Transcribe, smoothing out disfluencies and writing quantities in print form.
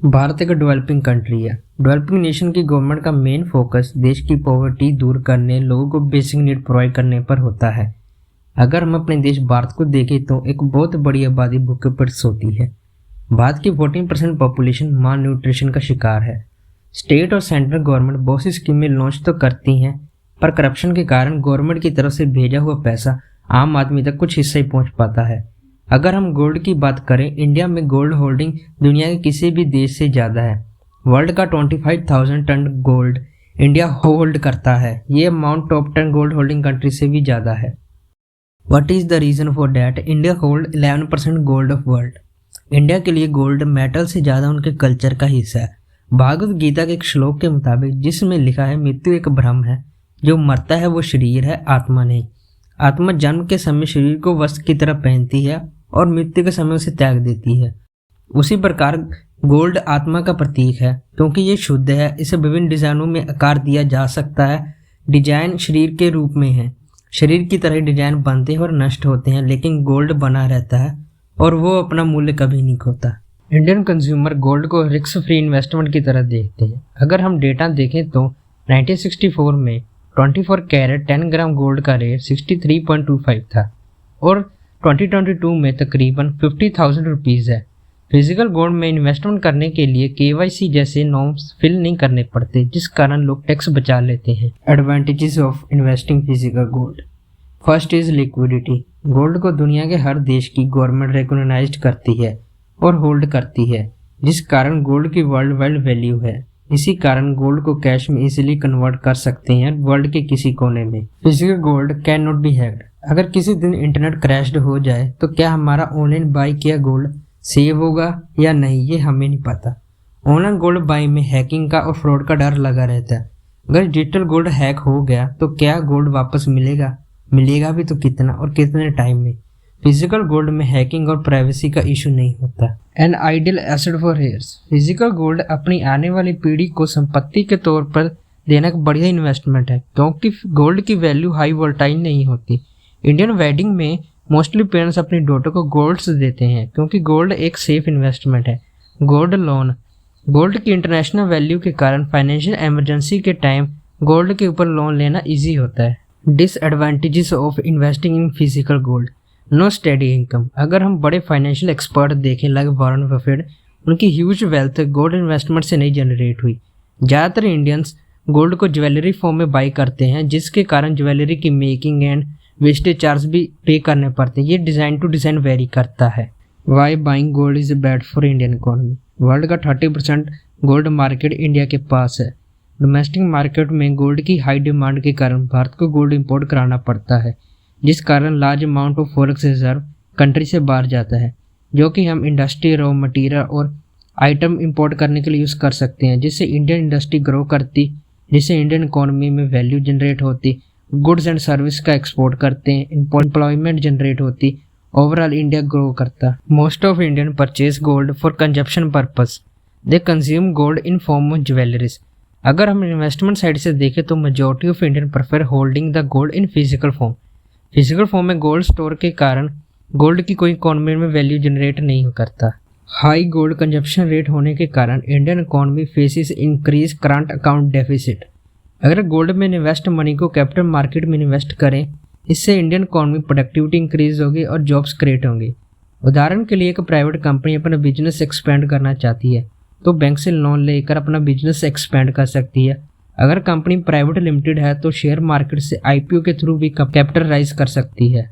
भारत एक developing country है। Developing nation की गवर्नमेंट का मेन फोकस देश की पॉवर्टी दूर करने, लोगों को बेसिक नीड प्रोवाइड करने पर होता है। अगर हम अपने देश भारत को देखें तो एक बहुत बड़ी आबादी भूखे पेट सोती है। भारत की 14% पॉपुलेशन माल न्यूट्रिशन का शिकार है। स्टेट और सेंट्रल गवर्नमेंट बहुत सी स्कीमें लॉन्च तो करती हैं, पर करप्शन के कारण गवर्नमेंट की तरफ से भेजा हुआ पैसा आम आदमी तक कुछ हिस्सा ही पहुँच पाता है। अगर हम गोल्ड की बात करें, इंडिया में गोल्ड होल्डिंग दुनिया के किसी भी देश से ज़्यादा है। वर्ल्ड का 25,000 टन गोल्ड इंडिया होल्ड करता है। ये amount top 10 gold holding country से भी ज़्यादा है। What is the reason for that? India hold 11% gold of world. India के लिए गोल्ड मेटल से ज़्यादा उनके कल्चर का हिस्सा है। भागवत गीता के एक श्लोक के मुताबिक, जिसमें लिखा है, मृत्यु एक भ्रम है, जो मरता है वो शरीर है, आत्मा नहीं। आत्मा जन्म के समय शरीर को वस्त्र की तरह पहनती है और मृत्यु के समय उसे त्याग देती है। उसी प्रकार गोल्ड आत्मा का प्रतीक है, क्योंकि ये शुद्ध है। इसे विभिन्न डिजाइनों में आकार दिया जा सकता है। डिजाइन शरीर के रूप में है। शरीर की तरह डिजाइन बनते हैं और नष्ट होते हैं, लेकिन गोल्ड बना रहता है और वो अपना मूल्य कभी नहीं खोता। इंडियन कंज्यूमर गोल्ड को रिस्क फ्री इन्वेस्टमेंट की तरह देखते हैं। अगर हम डेटा देखें तो 1964 में 24 कैरेट 10 ग्राम गोल्ड का रेट 63.25 था और 2022 में तकरीबन 50,000 रुपीज़ है। फिजिकल गोल्ड में इन्वेस्टमेंट करने के लिए KYC जैसे नॉर्म्स फिल नहीं करने पड़ते, जिस कारण लोग टैक्स बचा लेते हैं। Advantages of investing physical gold. First is liquidity. Gold को दुनिया के हर देश की गवर्नमेंट रिकॉग्नाइज्ड करती है और होल्ड करती है, जिस कारण गोल्ड की वर्ल्ड वाइड वैल्यू है। इसी कारण गोल्ड को कैश में इजीली कन्वर्ट कर सकते हैं वर्ल्ड के किसी कोने में। Physical gold can not be hacked. अगर किसी दिन इंटरनेट क्रैश्ड हो जाए तो क्या हमारा ऑनलाइन बाई किया गोल्ड सेव होगा या नहीं, ये हमें नहीं पता। ऑनलाइन गोल्ड बाई में हैकिंग का और फ्रॉड का डर लगा रहता है। अगर डिजिटल गोल्ड हैक हो गया तो क्या गोल्ड वापस मिलेगा? मिलेगा भी तो कितना और कितने टाइम में? फिजिकल गोल्ड में हैकिंग और प्राइवेसी का इशू नहीं होता। An ideal asset for hairs. Physical gold अपनी आने वाली पीढ़ी को संपत्ति के तौर पर देना एक बढ़िया इन्वेस्टमेंट है, क्योंकि गोल्ड की वैल्यू हाई वोल्टाइल नहीं होती। इंडियन वेडिंग में मोस्टली पेरेंट्स अपनी डॉटर को गोल्ड्स देते हैं, क्योंकि गोल्ड एक सेफ इन्वेस्टमेंट है। Gold loan. गोल्ड की इंटरनेशनल वैल्यू के कारण फाइनेंशियल इमरजेंसी के टाइम गोल्ड के ऊपर लोन लेना इजी होता है। Disadvantages of investing in physical gold. No steady income. अगर हम बड़े फाइनेंशियल एक्सपर्ट देखें, लाइक वॉरेन बफेट, उनकी ह्यूज वेल्थ गोल्ड इन्वेस्टमेंट से नहीं जनरेट हुई। ज़्यादातर इंडियंस गोल्ड को ज्वेलरी फॉर्म में बाई करते हैं, जिसके कारण ज्वेलरी की मेकिंग एंड वेस्टेज चार्ज भी पे करने पड़ते हैं। ये डिज़ाइन टू डिज़ाइन वेरी करता है। Why buying gold is bad for Indian economy. World का 30% गोल्ड मार्केट इंडिया के पास है। डोमेस्टिक मार्केट में गोल्ड की हाई डिमांड के कारण भारत को गोल्ड इंपोर्ट कराना पड़ता है, जिस कारण large amount of forex reserve country से बाहर जाता है, जो कि हम इंडस्ट्री, रॉ मटीरियल और आइटम इंपोर्ट करने के लिए यूज़ कर सकते हैं, जिससे इंडियन इंडस्ट्री ग्रो करती, जिससे इंडियन इकोनॉमी में वैल्यू जनरेट होती, गुड्स एंड सर्विस का एक्सपोर्ट करते हैं, एम्प्लॉयमेंट जनरेट होती, ओवरऑल इंडिया ग्रो करता। Most of Indian purchase gold for consumption purpose. They consume gold in form of jewelleries. अगर हम इन्वेस्टमेंट साइड से देखें तो majority of Indian prefer holding the gold in physical form. Physical form में gold store के कारण gold की कोई इकोनॉमी में वैल्यू जनरेट नहीं करता। हाई गोल्ड कंजप्शन रेट होने के कारण Indian economy faces increase current account deficit. अगर गोल्ड में इन्वेस्ट मनी को कैपिटल मार्केट में इन्वेस्ट करें, इससे इंडियन इकोनॉमी प्रोडक्टिविटी इंक्रीज होगी और जॉब्स क्रिएट होंगी। उदाहरण के लिए एक प्राइवेट कंपनी अपना बिजनेस एक्सपेंड करना चाहती है तो बैंक से लोन लेकर अपना बिजनेस एक्सपेंड कर सकती है। अगर कंपनी प्राइवेट लिमिटेड है तो शेयर मार्केट से IPO के थ्रू भी कैपिटल राइज कर सकती है।